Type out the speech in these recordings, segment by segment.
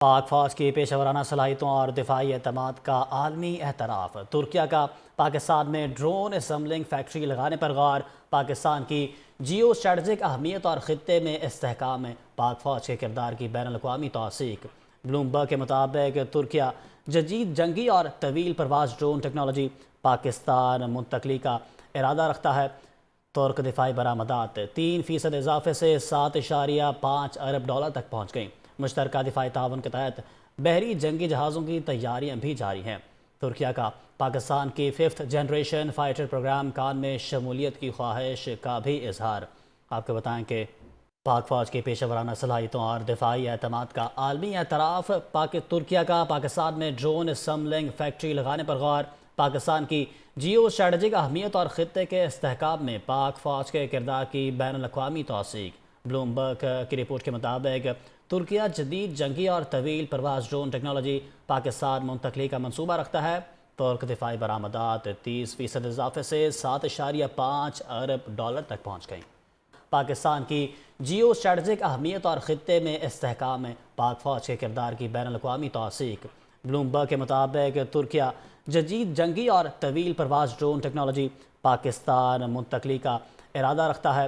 پاک فوج کی پیشہ ورانہ صلاحیتوں اور دفاعی اعتماد کا عالمی اعتراف۔ ترکیہ کا پاکستان میں ڈرون اسمبلنگ فیکٹری لگانے پر غور۔ پاکستان کی جیو اسٹریٹجک اہمیت اور خطے میں استحکام میں پاک فوج کے کردار کی بین الاقوامی توثیق۔ بلومبرگ کے مطابق ترکیہ جدید جنگی اور طویل پرواز ڈرون ٹیکنالوجی پاکستان منتقلی کا ارادہ رکھتا ہے۔ ترک دفاعی برآمدات 3% اضافے سے $7.5 ارب تک پہنچ گئیں۔ مشترکہ دفاعی تعاون کے تحت بحری جنگی جہازوں کی تیاریاں بھی جاری ہیں۔ ترکیہ کا پاکستان کی 5th جنریشن فائٹر پروگرام کان میں شمولیت کی خواہش کا بھی اظہار۔ آپ کو بتائیں کہ پاک فوج کی پیشہ ورانہ صلاحیتوں اور دفاعی اعتماد کا عالمی اعتراف۔ ترکیہ کا پاکستان میں ڈرون اسمبلنگ فیکٹری لگانے پر غور۔ پاکستان کی جیو اسٹریٹجک اہمیت اور خطے کے استحکام میں پاک فوج کے کردار کی بین الاقوامی توثیق۔ بلومبرگ کی رپورٹ کے مطابق ترکیہ جدید جنگی اور طویل پرواز ڈرون ٹیکنالوجی پاکستان منتقلی کا منصوبہ رکھتا ہے۔ ترک دفاعی برآمدات 30% اضافے سے $7.5 ارب تک پہنچ گئیں۔ پاکستان کی جیو اسٹریٹجک اہمیت اور خطے میں استحکام میں پاک فوج کے کردار کی بین الاقوامی توثیق۔ بلومبرگ کے مطابق ترکیہ جدید جنگی اور طویل پرواز ڈرون ٹیکنالوجی پاکستان منتقلی کا ارادہ رکھتا ہے۔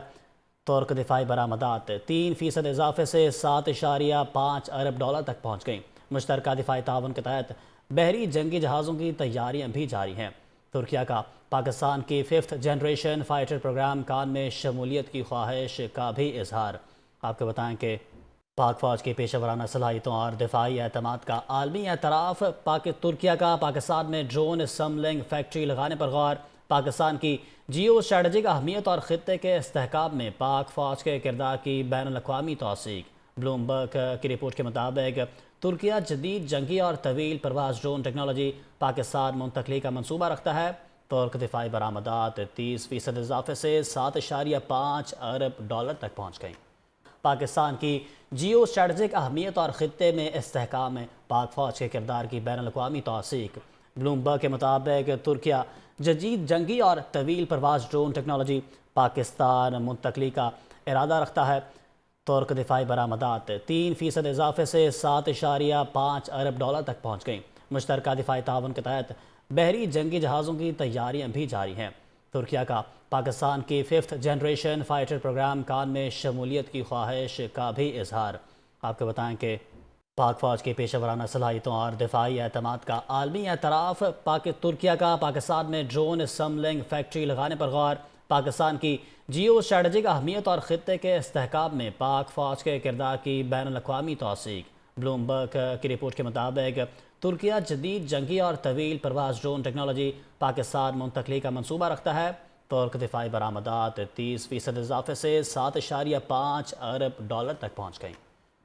ترک دفاعی برآمدات 3% اضافے سے $7.5 ارب تک پہنچ گئیں۔ مشترکہ دفاعی تعاون کے تحت بحری جنگی جہازوں کی تیاریاں بھی جاری ہیں۔ ترکیہ کا پاکستان کی 5th جنریشن فائٹر پروگرام کان میں شمولیت کی خواہش کا بھی اظہار۔ آپ کو بتائیں کہ پاک فوج کی پیشہ ورانہ صلاحیتوں اور دفاعی اعتماد کا عالمی اعتراف۔ ترکیہ کا پاکستان میں ڈرون اسمبلنگ فیکٹری لگانے پر غور۔ پاکستان کی جیو اسٹریٹجک اہمیت اور خطے کے استحکام میں پاک فوج کے کردار کی بین الاقوامی توثیق۔ بلومبرگ کی رپورٹ کے مطابق ترکیہ جدید جنگی اور طویل پرواز ڈرون ٹیکنالوجی پاکستان منتقلی کا منصوبہ رکھتا ہے۔ ترک دفاعی برآمدات 30% اضافے سے $7.5 ارب تک پہنچ گئیں۔ پاکستان کی جیو اسٹریٹجک اہمیت اور خطے میں استحکام میں پاک فوج کے کردار کی بین الاقوامی توثیق۔ بلومبرگ کے مطابق ترکیہ جدید جنگی اور طویل پرواز ڈرون ٹیکنالوجی پاکستان منتقلی کا ارادہ رکھتا ہے۔ ترک دفاعی برآمدات 3% اضافے سے $7.5 ارب تک پہنچ گئیں۔ مشترکہ دفاعی تعاون کے تحت بحری جنگی جہازوں کی تیاریاں بھی جاری ہیں۔ ترکیہ کا پاکستان کی 5th جنریشن فائٹر پروگرام کان میں شمولیت کی خواہش کا بھی اظہار۔ آپ کو بتائیں کہ پاک فوج کی پیشہ ورانہ صلاحیتوں اور دفاعی اعتماد کا عالمی اعتراف۔ ترکیہ کا پاکستان میں ڈرون اسمبلنگ فیکٹری لگانے پر غور۔ پاکستان کی جیو اسٹریٹجک اہمیت اور خطے کے استحکام میں پاک فوج کے کردار کی بین الاقوامی توثیق۔ بلومبرگ کی رپورٹ کے مطابق ترکیہ جدید جنگی اور طویل پرواز ڈرون ٹیکنالوجی پاکستان منتقلی کا منصوبہ رکھتا ہے۔ ترک دفاعی برآمدات 30% اضافے سے $7.5 ارب تک پہنچ گئیں۔